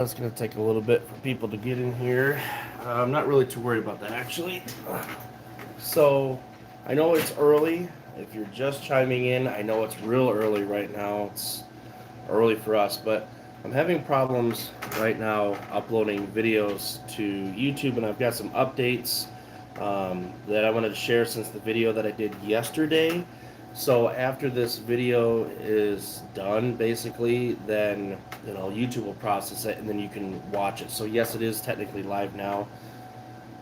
It's going to take a little bit for people to get in here. I'm not really too worried about that, actually. So, I know it's early. If you're just chiming in, I know it's real early right now. It's early for us, but I'm having problems right now uploading videos to YouTube, and I've got some updates that I wanted to share since the video that I did yesterday. So after this video is done, basically, then YouTube will process it, and then you can watch it. So yes, it is technically live now,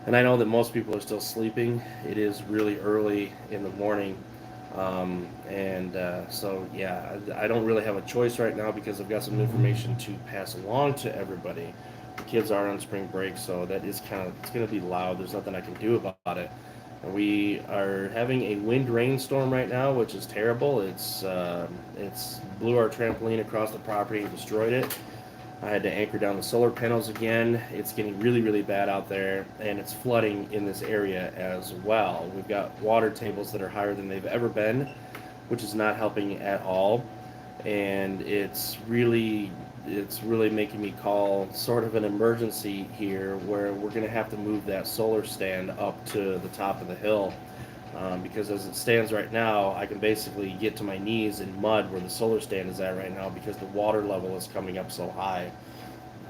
and I know that most people are still sleeping. It is really early in the morning, so yeah, I don't really have a choice right now because I've got some information to pass along to everybody. The kids are on spring break, so that is it's going to be loud. There's nothing I can do about it. We are having a wind rainstorm right now, which is terrible. It's blew our trampoline across the property and destroyed it. I had to anchor down the solar panels again. It's getting really, really bad out there, and it's flooding in this area as well. We've got water tables that are higher than they've ever been, which is not helping at all. And it's really making me call sort of an emergency here, where we're going to have to move that solar stand up to the top of the hill. Because as it stands right now, I can basically get to my knees in mud where the solar stand is at right now because the water level is coming up so high.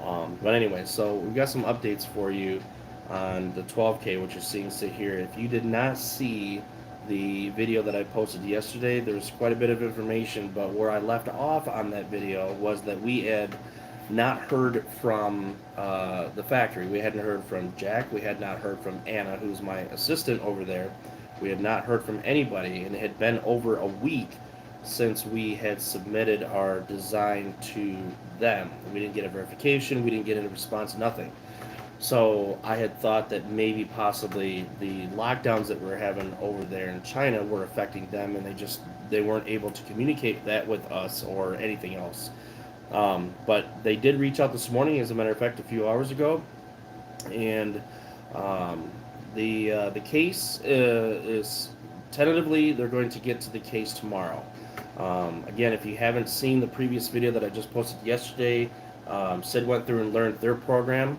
But anyway, so we've got some updates for you on the 12K, which you're seeing sit here. If you did not see the video that I posted yesterday, there's quite a bit of information, but where I left off on that video was that we had not heard from the factory. We hadn't heard from Jack. We had not heard from Anna, who's my assistant over there. We had not heard from anybody, and it had been over a week since we had submitted our design to them. We didn't get a verification, we didn't get a response, nothing. So I had thought that maybe possibly the lockdowns that we're having over there in China were affecting them, and they weren't able to communicate that with us or anything else. But they did reach out this morning, as a matter of fact, a few hours ago, and um, the case is tentatively they're going to get to the case tomorrow. Again, if you haven't seen the previous video that I just posted yesterday, Sid went through and learned their program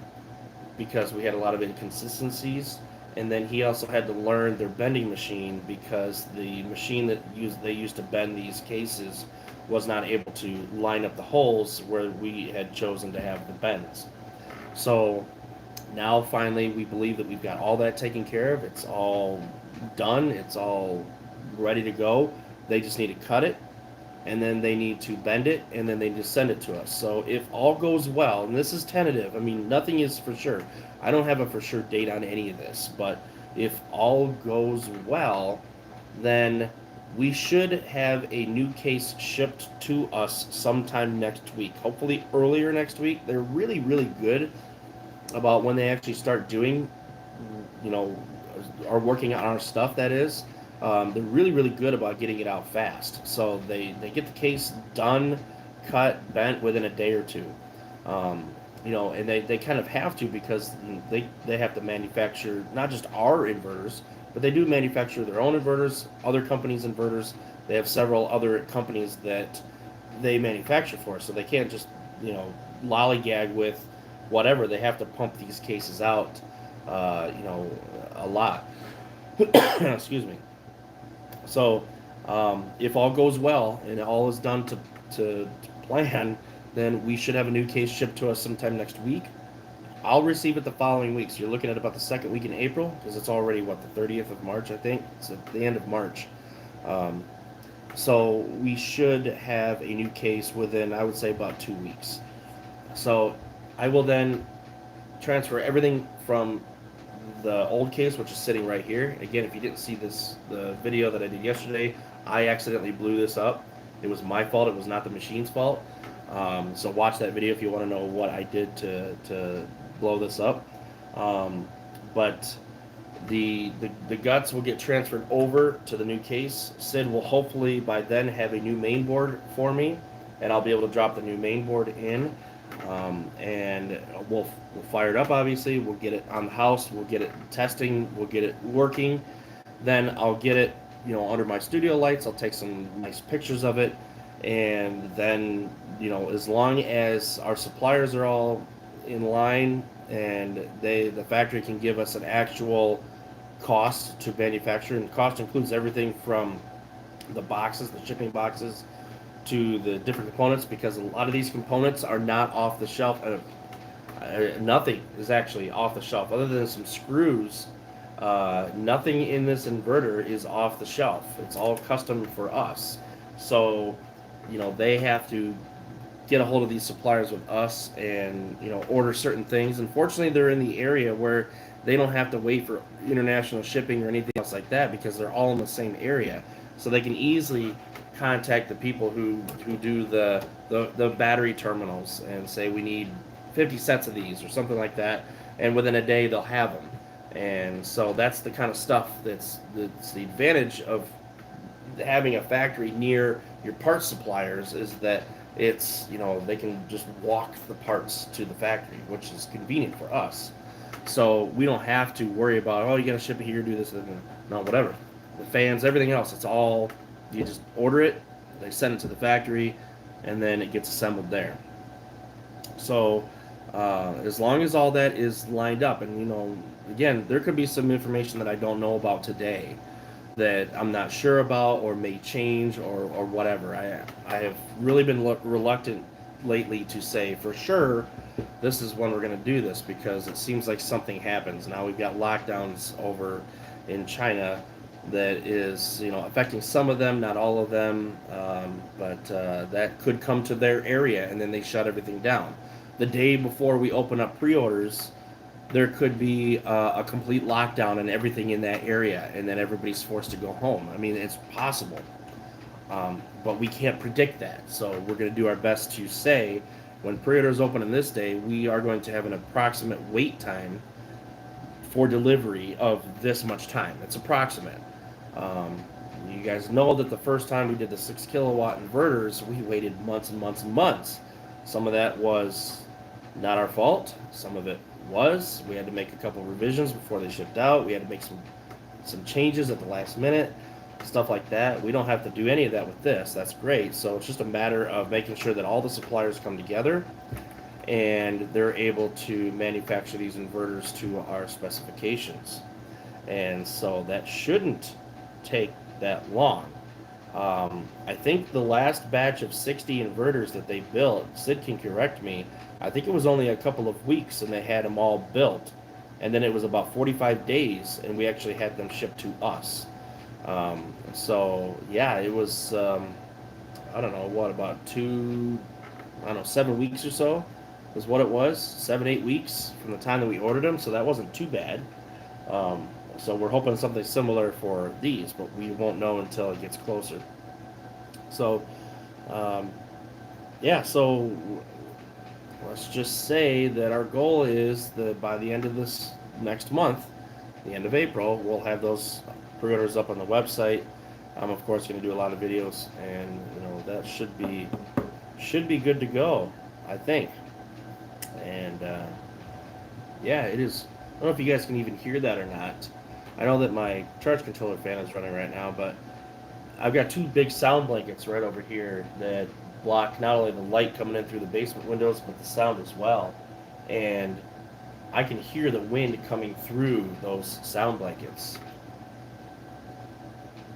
because we had a lot of inconsistencies, and then he also had to learn their bending machine because the machine they used to bend these cases was not able to line up the holes where we had chosen to have the bends. So now finally we believe that we've got all that taken care of. It's all done. It's all ready to go. They just need to cut it, and then they need to bend it, and then they just send it to us. So if all goes well, and this is tentative, I mean, nothing is for sure. I don't have a for sure date on any of this, but if all goes well, then we should have a new case shipped to us sometime next week. Hopefully earlier next week. They're really, really good about when they actually start doing, you know, are working on our stuff, that is. They're really, really good about getting it out fast. So they get the case done, cut, bent within a day or two. Um, and they kind of have to because they have to manufacture not just our inverters, but they do manufacture their own inverters, other companies' inverters. They have several other companies that they manufacture for, so they can't just, lollygag with whatever. They have to pump these cases out, a lot. Excuse me. So, if all goes well and all is done to plan, then we should have a new case shipped to us sometime next week. I'll receive it the following week. So you're looking at about the second week in April, because it's already, the 30th of March, I think. It's at the end of March. Um, so we should have a new case within, I would say, about 2 weeks. So I will then transfer everything from the old case, which is sitting right here. Again, if you didn't see the video that I did yesterday, I accidentally blew this up. It was my fault. It was not the machine's fault. So watch that video if you want to know what I did to blow this up. But the guts will get transferred over to the new case. Sid will hopefully by then have a new main board for me, and I'll be able to drop the new main board in. And we'll fire it up, obviously. We'll get it on the house. We'll get it testing. We'll get it working. Then I'll get it, under my studio lights. I'll take some nice pictures of it. And then, as long as our suppliers are all in line, and the factory can give us an actual cost to manufacture, and cost includes everything from the boxes, the shipping boxes, to the different components, because a lot of these components are not off the shelf. Nothing is actually off the shelf other than some screws. Nothing in this inverter is off the shelf. It's all custom for us. So, they have to get a hold of these suppliers with us, and order certain things. Unfortunately, they're in the area where they don't have to wait for international shipping or anything else like that, because they're all in the same area, so they can easily contact the people who do the battery terminals and say we need 50 sets of these or something like that, and within a day they'll have them. And so that's the kind of stuff that's the advantage of having a factory near your parts suppliers, is that it's they can just walk the parts to the factory, which is convenient for us. So we don't have to worry about, oh, you got to ship it here, do this, no, whatever. The fans, everything else, it's all, you just order it, they send it to the factory, and then it gets assembled there. So as long as all that is lined up, and again, there could be some information that I don't know about today that I'm not sure about, or may change, or whatever. I have really been reluctant lately to say for sure this is when we're going to do this, because it seems like something happens. Now we've got lockdowns over in China that is affecting some of them, not all of them, but that could come to their area, and then they shut everything down. The day before we open up pre-orders, there could be a complete lockdown and everything in that area, and then everybody's forced to go home. I mean, it's possible, but we can't predict that. So we're going to do our best to say, when pre-orders open in this day, we are going to have an approximate wait time for delivery of this much time. It's approximate. Um, you guys know that the first time we did the 6 kilowatt inverters, we waited months and months and months. Some of that was not our fault. Some of it was. We had to make a couple revisions before they shipped out. We had to make some changes at the last minute, stuff like that. We don't have to do any of that with this. That's great. So it's just a matter of making sure that all the suppliers come together and they're able to manufacture these inverters to our specifications. And so that shouldn't take that long. I think the last batch of 60 inverters that they built, Sid can correct me, I think it was only a couple of weeks and they had them all built. And then it was about 45 days and we actually had them shipped to us. So yeah, it was, I don't know, what, about 7 weeks or so was what it was. 7, 8 weeks from the time that we ordered them. So that wasn't too bad. So we're hoping something similar for these, but we won't know until it gets closer. So, yeah, so let's just say that our goal is that by the end of this next month, the end of April, we'll have those pre-orders up on the website. I'm of course going to do a lot of videos, and that should be good to go, I think. And yeah, it is. I don't know if you guys can even hear that or not. I know that my charge controller fan is running right now, but I've got two big sound blankets right over here that block not only the light coming in through the basement windows, but the sound as well. And I can hear the wind coming through those sound blankets.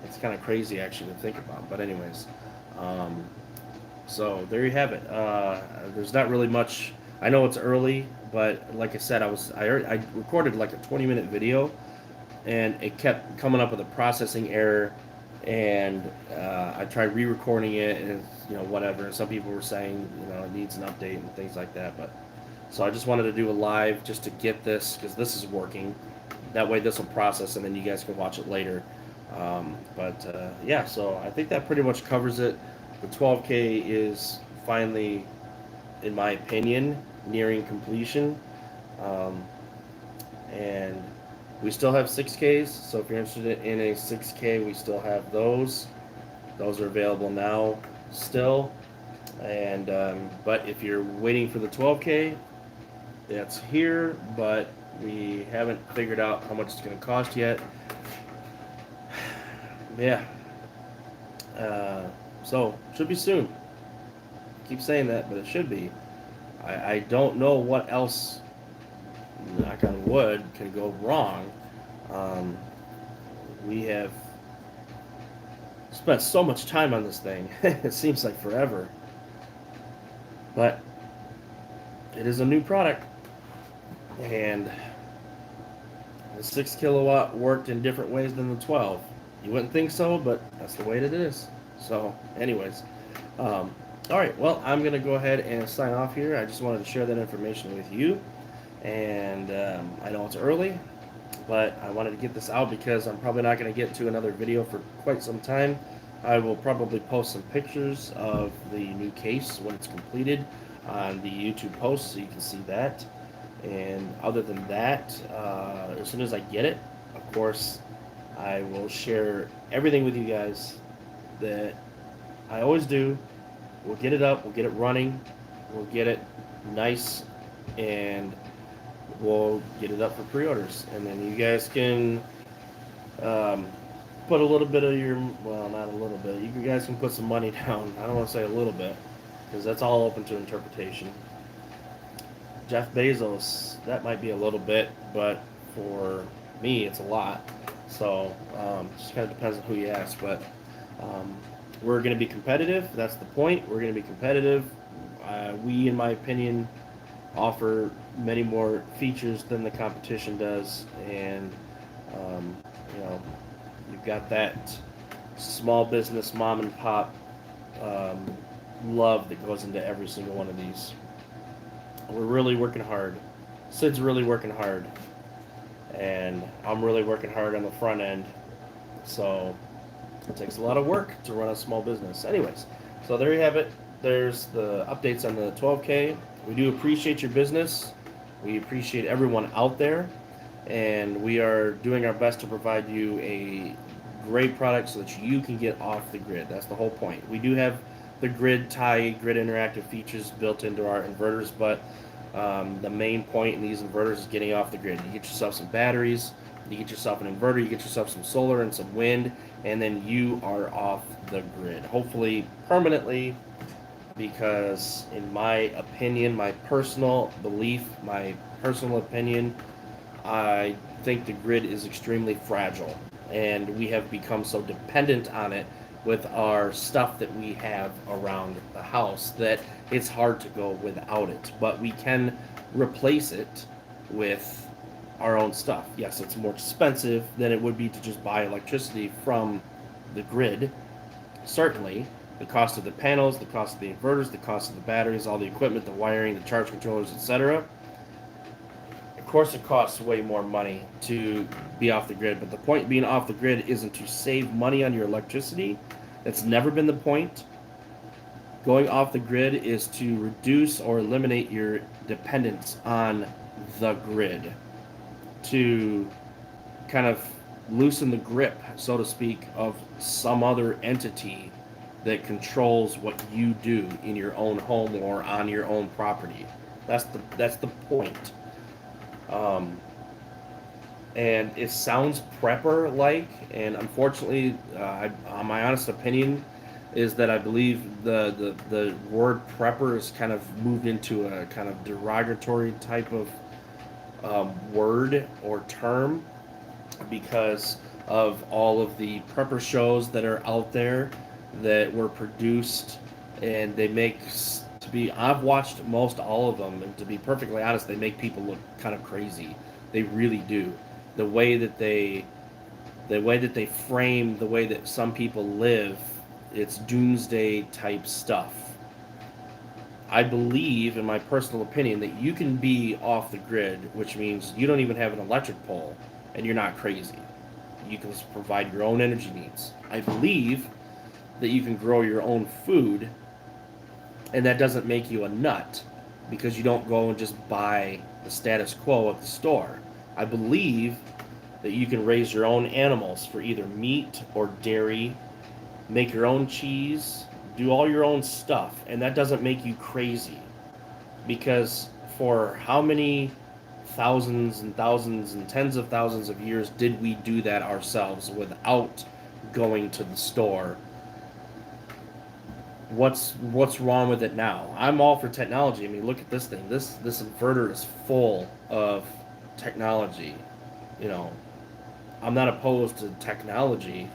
It's kind of crazy actually to think about, but anyways. So there you have it. There's not really much. I know it's early, but like I said, I recorded like a 20-minute video, and it kept coming up with a processing error, and I tried re-recording it, and whatever. And some people were saying it needs an update and things like that. But so I just wanted to do a live just to get this, because this is working. That way this will process, and then you guys can watch it later. Yeah, so I think that pretty much covers it. The 12K is finally, in my opinion, nearing completion. And we still have 6Ks, so if you're interested in a 6K, we still have those. Those are available now still. And but if you're waiting for the 12K, that's here, but we haven't figured out how much it's going to cost yet. Yeah. So should be soon. Keep saying that, but it should be. I don't know what else, knock on wood, can go wrong. Um, we have spent so much time on this thing. It seems like forever, but it is a new product, and the 6 kilowatt worked in different ways than the 12. You wouldn't think so, but that's the way it is. So, anyways, um, all right. Well, I'm gonna go ahead and sign off here. I just wanted to share that information with you, and I know it's early, but I wanted to get this out because I'm probably not going to get to another video for quite some time. I will probably post some pictures of the new case when it's completed on the YouTube post so you can see that. And other than that, as soon as I get it, of course, I will share everything with you guys that I always do. We'll get it up, we'll get it running, we'll get it nice, and we'll get it up for pre-orders, and then you guys can um, put a little bit of your, well, not a little bit, you guys can put some money down. I don't want to say a little bit because that's all open to interpretation. Jeff Bezos, that might be a little bit, but for me it's a lot. So just kind of depends on who you ask, but um, we're going to be competitive. That's the point. We're going to be competitive. We, in my opinion, offer many more features than the competition does, and um, you know, you've got that small business mom and pop um, love that goes into every single one of these. We're really working hard. Sid's really working hard, and I'm really working hard on the front end. So it takes a lot of work to run a small business. Anyways, so there you have it. There's the updates on the 12K. We do appreciate your business. We appreciate everyone out there, and we are doing our best to provide you a great product so that you can get off the grid. That's the whole point. We do have the grid tie, grid interactive features built into our inverters, but the main point in these inverters is getting off the grid. You get yourself some batteries, you get yourself an inverter, you get yourself some solar and some wind, and then you are off the grid. Hopefully permanently, because in my opinion, my personal belief, my personal opinion, I think the grid is extremely fragile, and we have become so dependent on it with our stuff that we have around the house that it's hard to go without it. But we can replace it with our own stuff. Yes, it's more expensive than it would be to just buy electricity from the grid, certainly. The cost of the panels, the cost of the inverters, the cost of the batteries, all the equipment, the wiring, the charge controllers, etc. Of course, it costs way more money to be off the grid, but the point being off the grid isn't to save money on your electricity. That's never been the point. Going off the grid is to reduce or eliminate your dependence on the grid, to kind of loosen the grip, so to speak, of some other entity that controls what you do in your own home or on your own property. That's the point. Um, and it sounds prepper like, and unfortunately, my honest opinion is that I believe the word prepper is kind of moved into a kind of derogatory type of word or term because of all of the prepper shows that are out there that were produced, and they make, to be, I've watched most all of them, and to be perfectly honest, they make people look kind of crazy. They really do. The way that they frame the way that some people live, it's doomsday type stuff. I believe, in my personal opinion, that you can be off the grid, which means you don't even have an electric pole, and you're not crazy. You can provide your own energy needs. I believe that you can grow your own food, and that doesn't make you a nut because you don't go and just buy the status quo at the store. I believe that you can raise your own animals for either meat or dairy, make your own cheese, do all your own stuff, and that doesn't make you crazy. Because for how many thousands and thousands and tens of thousands of years did we do that ourselves without going to the store, what's wrong with it now? I'm all for technology. I mean, look at this thing. This inverter is full of technology. You know, I'm not opposed to technology,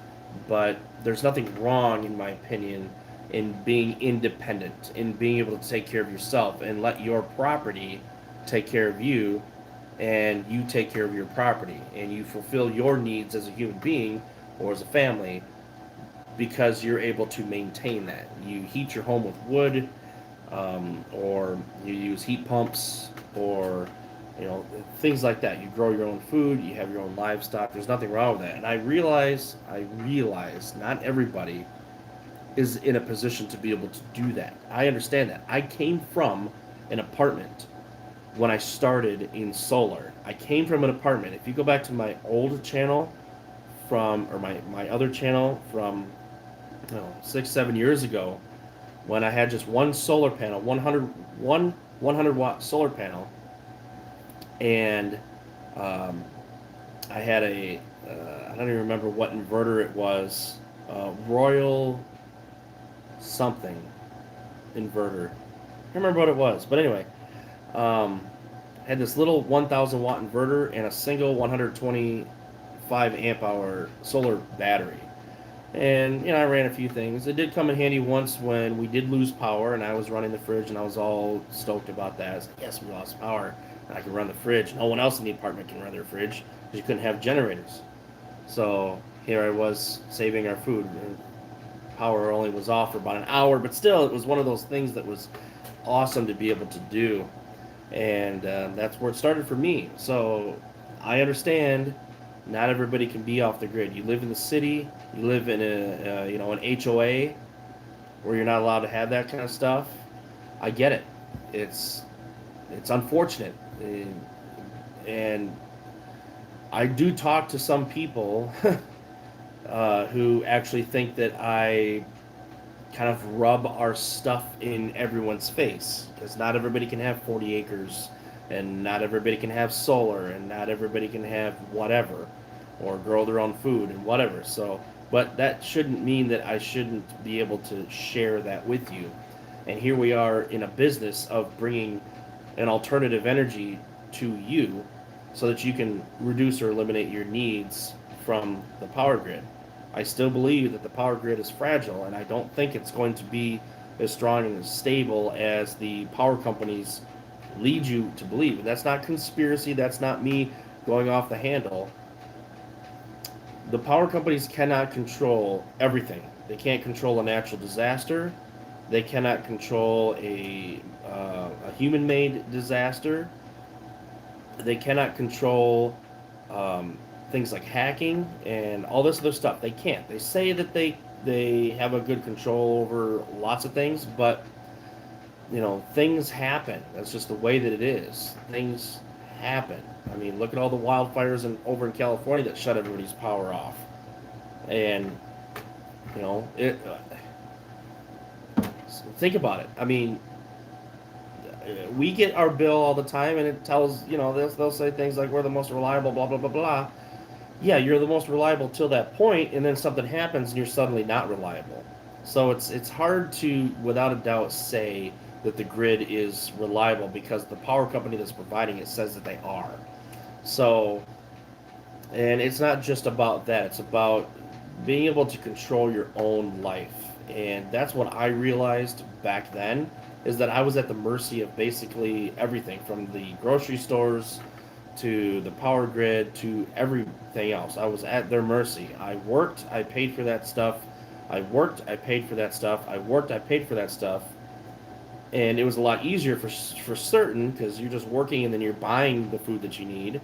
but there's nothing wrong, in my opinion, in being independent, in being able to take care of yourself and let your property take care of you, and you take care of your property, and you fulfill your needs as a human being or as a family because you're able to maintain that. You heat your home with wood, or you use heat pumps, or things like that. You grow your own food, you have your own livestock. There's nothing wrong with that. And I realize not everybody is in a position to be able to do that. I understand that. I came from an apartment when I started in solar. I came from an apartment. If you go back to my old channel or my other channel from 6, 7 years ago, when I had just one solar panel, 100 watt solar panel, and um, I had I don't even remember what inverter it was, Royal something inverter. I don't remember what it was, but anyway, um, had this little 1,000 watt inverter and a single 125 amp hour solar battery. And I ran a few things. It did come in handy once when we did lose power, and I was running the fridge, and I was all stoked about that. I was like, yes, we lost power, and I can run the fridge. No one else in the apartment can run their fridge because you couldn't have generators. So here I was saving our food. Power only was off for about an hour, but still, it was one of those things that was awesome to be able to do, and that's where it started for me. So I understand not everybody can be off the grid. You live in the city, you live in an HOA where you're not allowed to have that kind of stuff. I get it. It's unfortunate, and I do talk to some people who actually think that I kind of rub our stuff in everyone's face, because not everybody can have 40 acres, and not everybody can have solar, and not everybody can have whatever, or grow their own food and whatever. So, but that shouldn't mean that I shouldn't be able to share that with you. And here we are in a business of bringing an alternative energy to you so that you can reduce or eliminate your needs from the power grid. I still believe that the power grid is fragile, and I don't think it's going to be as strong and as stable as the power companies lead you to believe. And that's not conspiracy. That's not me going off the handle. The power companies cannot control everything. They can't control a natural disaster. They cannot control a human-made disaster. They cannot control things like hacking and all this other stuff. They can't. They say that they have a good control over lots of things, but things happen. That's just the way that it is. Things happen. I mean, look at all the wildfires over in California that shut everybody's power off. And it. Think about it. I mean, we get our bill all the time, and it tells they'll say things like we're the most reliable, blah blah blah blah. Yeah, you're the most reliable till that point, and then something happens, and you're suddenly not reliable. So it's hard to, without a doubt, say that the grid is reliable because the power company that's providing it says that they are. So, and it's not just about that. It's about being able to control your own life. And that's what I realized back then, is that I was at the mercy of basically everything from the grocery stores to the power grid to everything else. I was at their mercy. I worked, I paid for that stuff. I worked, I paid for that stuff. I worked, I paid for that stuff. And it was a lot easier for certain, because you're just working and then you're buying the food that you need,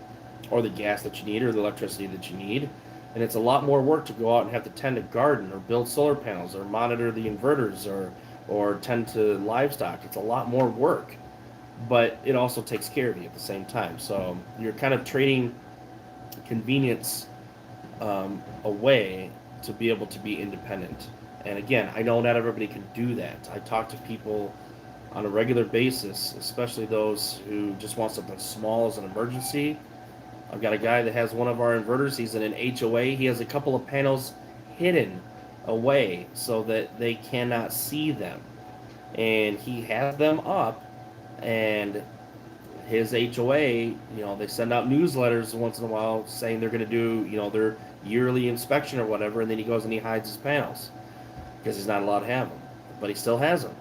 or the gas that you need, or the electricity that you need. And it's a lot more work to go out and have to tend a garden, or build solar panels, or monitor the inverters, or tend to livestock. It's a lot more work, but it also takes care of you at the same time. So you're kind of trading convenience away to be able to be independent. And again, I know not everybody can do that. I talk to people on a regular basis, especially those who just want something small as an emergency. I've got a guy that has one of our inverters. He's in an HOA. He has a couple of panels hidden away so that they cannot see them. And he has them up, and his HOA, they send out newsletters once in a while saying they're going to do, their yearly inspection or whatever, and then he goes and he hides his panels because he's not allowed to have them. But he still has them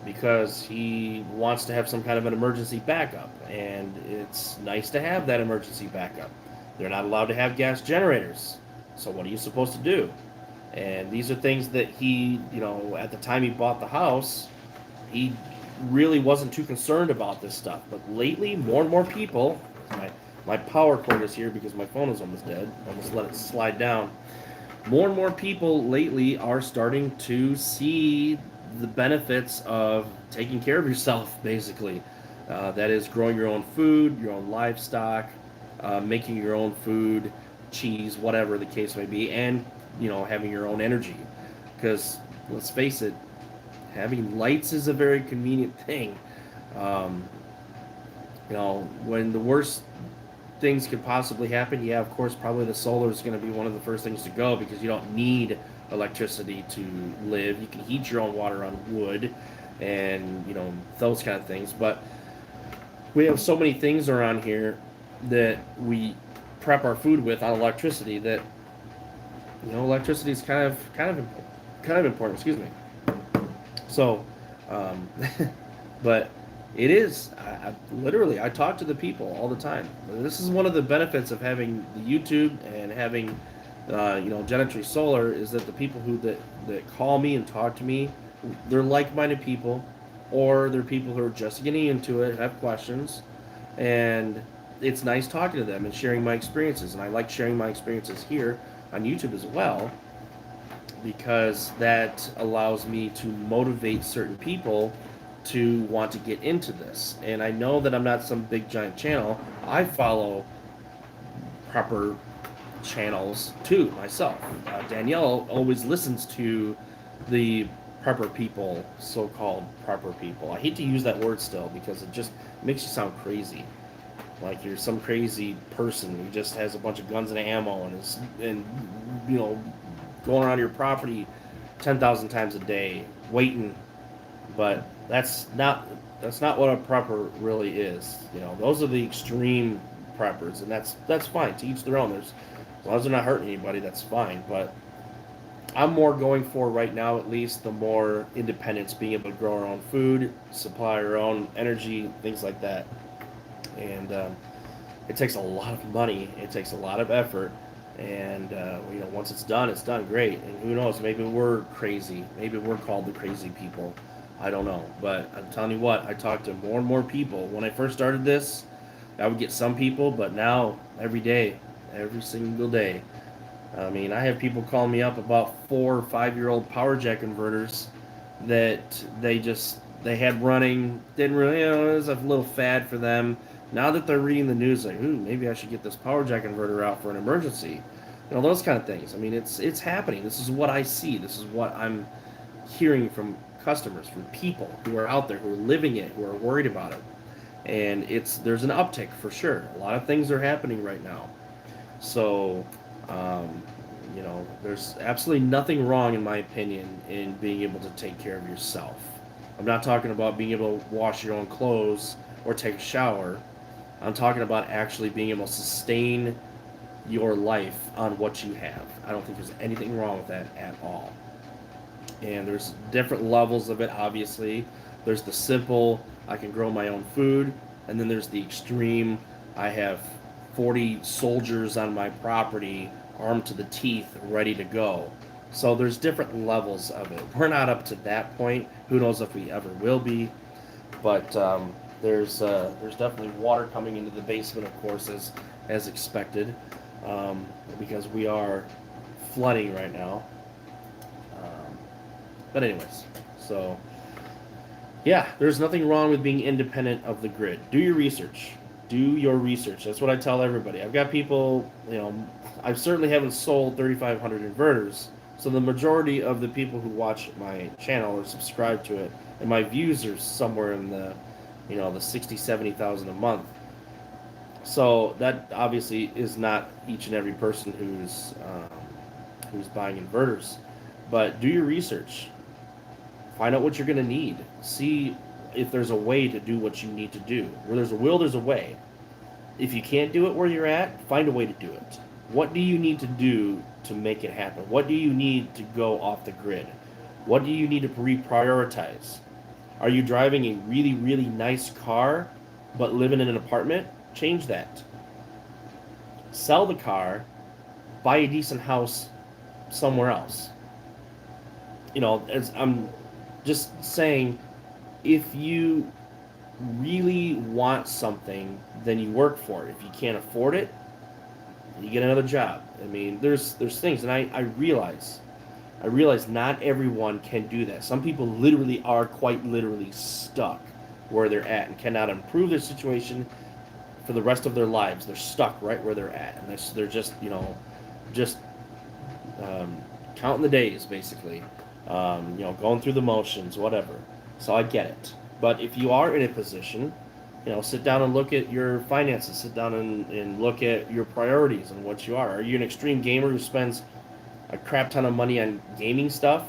because he wants to have some kind of an emergency backup, and it's nice to have that emergency backup. They're not allowed to have gas generators, so what are you supposed to do? And these are things that he, at the time he bought the house, he really wasn't too concerned about this stuff. But lately, more and more people, my power cord is here because my phone is almost dead. Almost let it slide down. More and more people lately are starting to see the benefits of taking care of yourself, basically. That is growing your own food, your own livestock, making your own food, cheese, whatever the case may be, and having your own energy. Because let's face it, having lights is a very convenient thing. Um, when the worst things could possibly happen, yeah, of course, probably the solar is going to be one of the first things to go because you don't need electricity to live. You can heat your own water on wood and, those kind of things. But we have so many things around here that we prep our food with on electricity that, electricity is kind of important, excuse me. So, um, but it is. Literally, I talk to the people all the time. This is one of the benefits of having the YouTube and having, Gentry Solar is that the people that call me and talk to me, they're like-minded people, or they're people who are just getting into it, have questions, and it's nice talking to them and sharing my experiences. And I like sharing my experiences here on YouTube as well because that allows me to motivate certain people to want to get into this. And I know that I'm not some big giant channel. I follow proper channels too myself. Danielle always listens to the prepper people, so-called prepper people. I hate to use that word still because it just makes you sound crazy. Like you're some crazy person who just has a bunch of guns and ammo and going around your property 10,000 times a day, waiting. But that's not what a prepper really is. Those are the extreme preppers, and that's fine. To each their own. As long as they're not hurting anybody, that's fine. But I'm more going for right now, at least, the more independence, being able to grow our own food, supply our own energy, things like that. And it takes a lot of money. It takes a lot of effort. And once it's done great. And who knows? Maybe we're crazy. Maybe we're called the crazy people. I don't know. But I'm telling you what, I talk to more and more people. When I first started this, I would get some people, but now every day, every single day. I mean, I have people call me up about 4 or 5 year old power jack inverters that they had running, didn't really, it was a little fad for them. Now that they're reading the news, like, ooh, maybe I should get this power jack inverter out for an emergency. Those kind of things. I mean, it's happening. This is what I see. This is what I'm hearing from customers, from people who are out there, who are living it, who are worried about it. And there's an uptick for sure. A lot of things are happening right now. So, um, there's absolutely nothing wrong, in my opinion, in being able to take care of yourself. I'm not talking about being able to wash your own clothes or take a shower. I'm talking about actually being able to sustain your life on what you have. I don't think there's anything wrong with that at all. And there's different levels of it, obviously. There's the simple, I can grow my own food, and then there's the extreme, I have 40 soldiers on my property, armed to the teeth, ready to go. So there's different levels of it. We're not up to that point. Who knows if we ever will be? But there's definitely water coming into the basement, of course, as expected, because we are flooding right now. But anyways, so yeah, there's nothing wrong with being independent of the grid. Do your research. Do your research. That's what I tell everybody. I've got people, I certainly haven't sold 3,500 inverters, so the majority of the people who watch my channel or subscribe to it, and my views are somewhere in the 60, 70,000 a month. So that obviously is not each and every person who's buying inverters. But do your research. Find out what you're going to need. See if there's a way to do what you need to do. Where there's a will, there's a way. If you can't do it where you're at, find a way to do it. What do you need to do to make it happen? What do you need to go off the grid? What do you need to reprioritize? Are you driving a really, really nice car but living in an apartment? Change that. Sell the car, buy a decent house somewhere else. As I'm just saying, if you really want something, then you work for it. If you can't afford it, you get another job. I mean, there's things, and I realize not everyone can do that. Some people literally are quite literally stuck where they're at and cannot improve their situation for the rest of their lives. They're stuck right where they're at, and they're just just counting the days basically. Going through the motions, whatever. So I get it. But if you are in a position, sit down and look at your finances. Sit down and look at your priorities and what you are. Are you an extreme gamer who spends a crap ton of money on gaming stuff,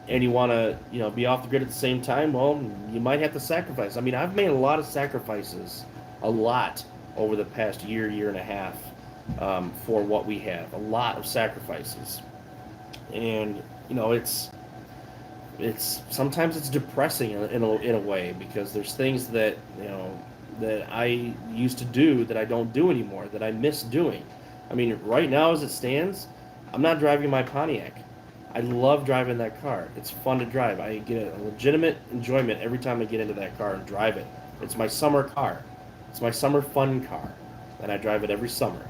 and you want to be off the grid at the same time? Well, you might have to sacrifice. I mean, I've made a lot of sacrifices, a lot over the past year and a half, for what we have. A lot of sacrifices, and it's sometimes it's depressing in a way, because there's things that I used to do that I don't do anymore, that I miss doing. I mean, right now as it stands, I'm not driving my Pontiac. I love driving that car. It's fun to drive. I get a legitimate enjoyment every time I get into that car and drive it. It's my summer car. It's my summer fun car, and I drive it every summer.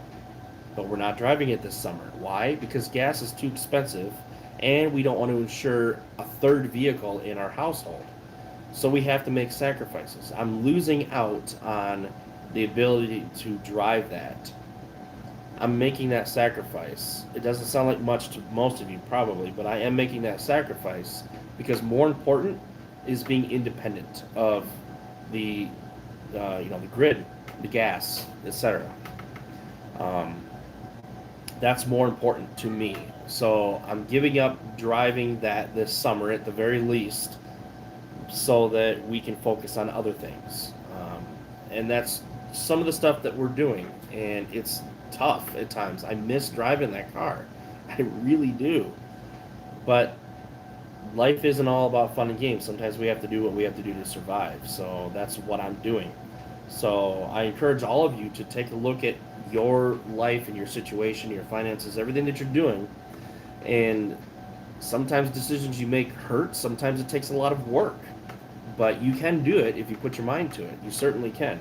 But we're not driving it this summer. Why? Because gas is too expensive, and we don't want to insure a third vehicle in our household. So we have to make sacrifices. I'm losing out on the ability to drive that. I'm making that sacrifice. It doesn't sound like much to most of you probably, but I am making that sacrifice because more important is being independent of the the grid, the gas, etc. Um, that's more important to me. So I'm giving up driving that this summer at the very least, so that we can focus on other things. And that's some of the stuff that we're doing. And it's tough at times. I miss driving that car. I really do. But life isn't all about fun and games. Sometimes we have to do what we have to do to survive. So that's what I'm doing. So I encourage all of you to take a look at your life and your situation, your finances, everything that you're doing. And sometimes decisions you make hurt. Sometimes it takes a lot of work. But you can do it if you put your mind to it. You certainly can.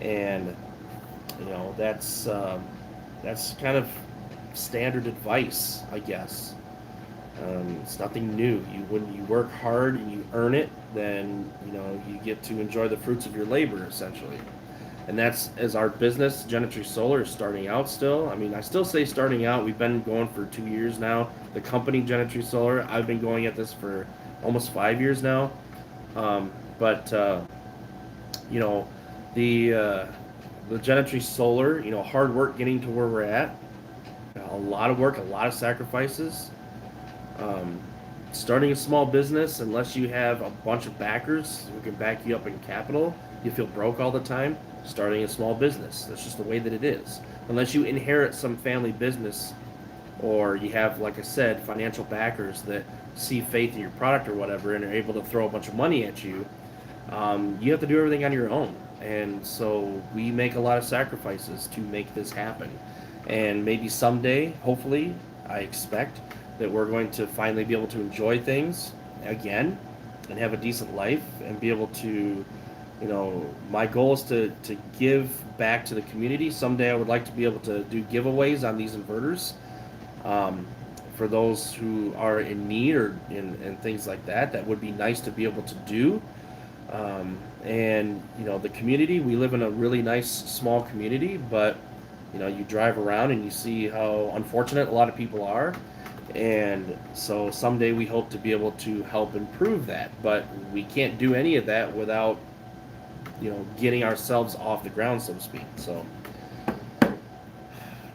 And that's kind of standard advice, I guess. It's nothing new. When you work hard and you earn it, then you get to enjoy the fruits of your labor, essentially. And that's, as our business, Gentry Solar, is starting out still. I mean, I still say starting out. We've been going for 2 years now. The company, Gentry Solar, I've been going at this for almost 5 years now. But you know, the Gentry Solar, hard work getting to where we're at. A lot of work, a lot of sacrifices. Um, Starting a small business, unless you have a bunch of backers who can back you up in capital, you feel broke all the time. Starting a small business, that's just the way that it is. Unless you inherit some family business, or you have, like I said, financial backers that see faith in your product or whatever and are able to throw a bunch of money at you, you have to do everything on your own. And so we make a lot of sacrifices to make this happen. And maybe someday, hopefully, I expect that we're going to finally be able to enjoy things again and have a decent life and be able to, my goal is to give back to the community. Someday I would like to be able to do giveaways on these inverters, for those who are in need or and things like that. That would be nice to be able to do. And the community, we live in a really nice small community, but you drive around and you see how unfortunate a lot of people are. And so someday we hope to be able to help improve that, but we can't do any of that without getting ourselves off the ground, so to speak. So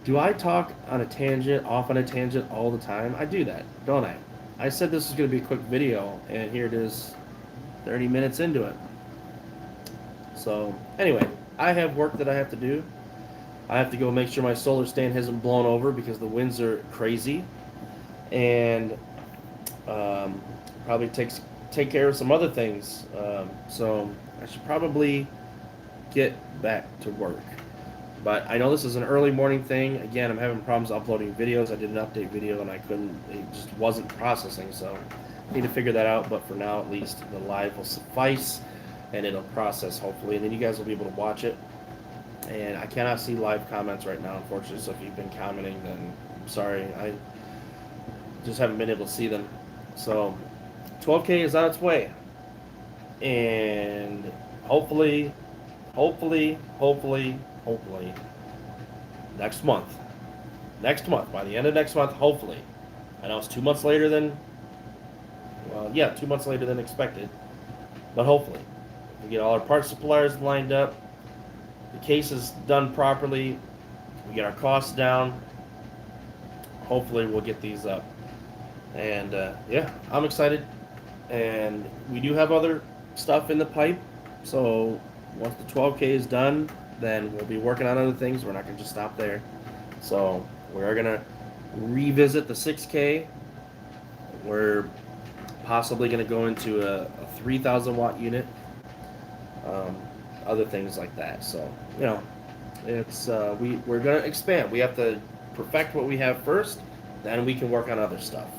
Do I talk on a tangent, off on a tangent all the time? I do that, don't I? I said this was going to be a quick video, and here it is, 30 minutes into it. So, anyway, I have work that I have to do. I have to go make sure my solar stand hasn't blown over because the winds are crazy, and um, probably take care of some other things. So I should probably get back to work. But I know this is an early morning thing. Again, I'm having problems uploading videos. I did an update video and I couldn't, it just wasn't processing. So I need to figure that out. But for now, at least, the live will suffice and it'll process hopefully. And then you guys will be able to watch it. And I cannot see live comments right now, unfortunately. So if you've been commenting, then I'm sorry. I just haven't been able to see them. So 12K is on its way. And hopefully, hopefully, next month. Next month, by the end of next month, hopefully. I know it's 2 months later than, well, yeah, 2 months later than expected, but hopefully. We get all our parts suppliers lined up, the case is done properly, we get our costs down, hopefully we'll get these up. And yeah, I'm excited. And we do have other stuff in the pipe, so once the 12K is done, then we'll be working on other things. We're not going to just stop there. So we're going to revisit the 6K. We're possibly going to go into a 3,000 watt unit. Other things like that. So, you know, it's we're going to expand. We have to perfect what we have first, then we can work on other stuff.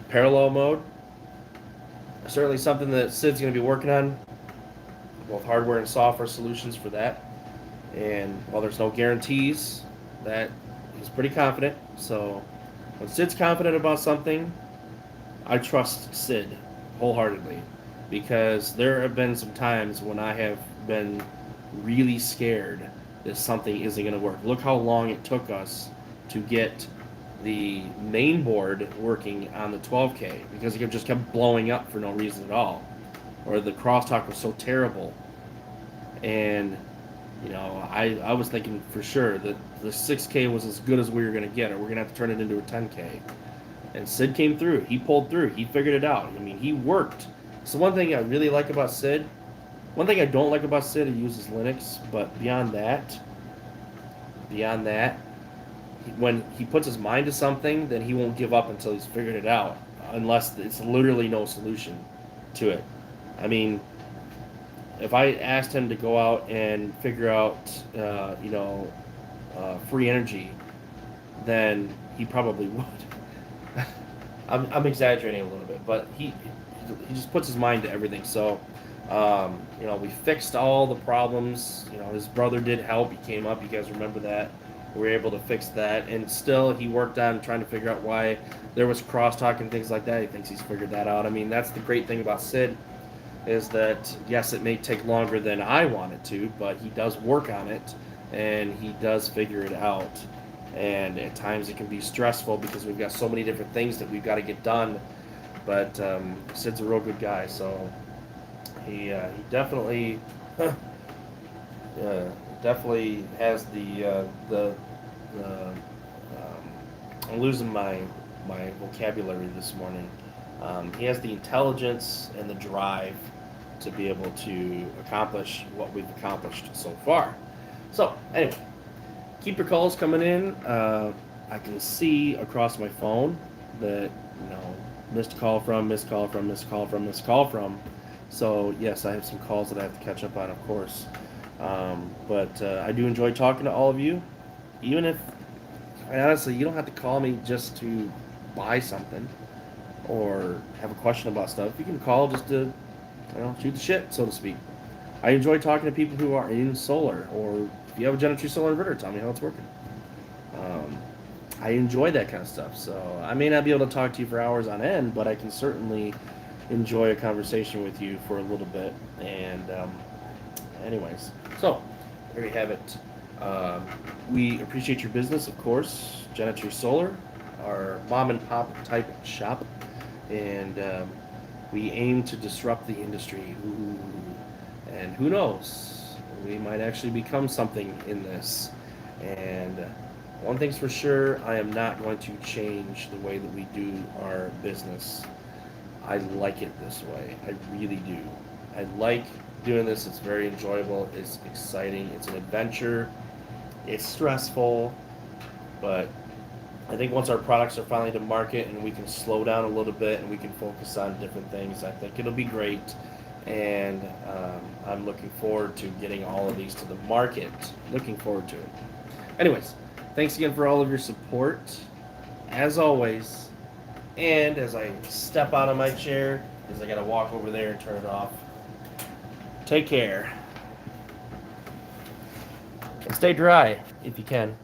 Parallel mode, certainly something that Sid's going to be working on, both hardware and software solutions for that. And while there's no guarantees, that he's pretty confident. So when Sid's confident about something, I trust Sid wholeheartedly, because there have been some times when I have been really scared that something isn't going to work. Look how long it took us to get the main board working on the 12K because it just kept blowing up for no reason at all, or the crosstalk was so terrible. And you know, I was thinking for sure that the 6K was as good as we were going to get, or we're going to have to turn it into a 10K. And Sid came through. He pulled through. He figured it out. I mean, he worked. So one thing I really like about Sid, one thing I don't like about Sid, he uses Linux, but beyond that, when he puts his mind to something, then he won't give up until he's figured it out, unless it's literally no solution to it. I mean, if I asked him to go out and figure out, free energy, then he probably would. I'm exaggerating a little bit, but he just puts his mind to everything. So, we fixed all the problems. You know, his brother did help. He came up. You guys remember that? We were able to fix that, and still he worked on trying to figure out why there was crosstalk and things like that. He thinks he's figured that out. I mean, that's the great thing about Sid, is that yes, it may take longer than I want it to, but he does work on it, and he does figure it out. And at times it can be stressful because we've got so many different things that we've got to get done. But Sid's a real good guy, so he definitely definitely has the I'm losing my vocabulary this morning. He has the intelligence and the drive to be able to accomplish what we've accomplished so far. So anyway, keep your calls coming in. I can see across my phone that, missed call from, missed call from, missed call from, missed call from. So yes, I have some calls that I have to catch up on, of course. But I do enjoy talking to all of you, even if, quite honestly, you don't have to call me just to buy something or have a question about stuff. You can call just to, shoot the shit, so to speak. I enjoy talking to people who are in solar, or if you have a Gen3 solar inverter, tell me how it's working. I enjoy that kind of stuff. So I may not be able to talk to you for hours on end, but I can certainly enjoy a conversation with you for a little bit. And anyways, so there you have it. We appreciate your business, of course. Gen3 Solar, our mom and pop type shop, and we aim to disrupt the industry. Ooh. And who knows, we might actually become something in this. And One thing's for sure, I am not going to change the way that we do our business. I like it this way. I really do. I like doing this. It's very enjoyable. It's exciting. It's an adventure. It's stressful, but I think once our products are finally to market and we can slow down a little bit and we can focus on different things, I think it'll be great. And I'm looking forward to getting all of these to the market. Looking forward to it. Anyways, thanks again for all of your support, as always. And as I step out of my chair, because I got to walk over there and turn it off, take care. And stay dry if you can.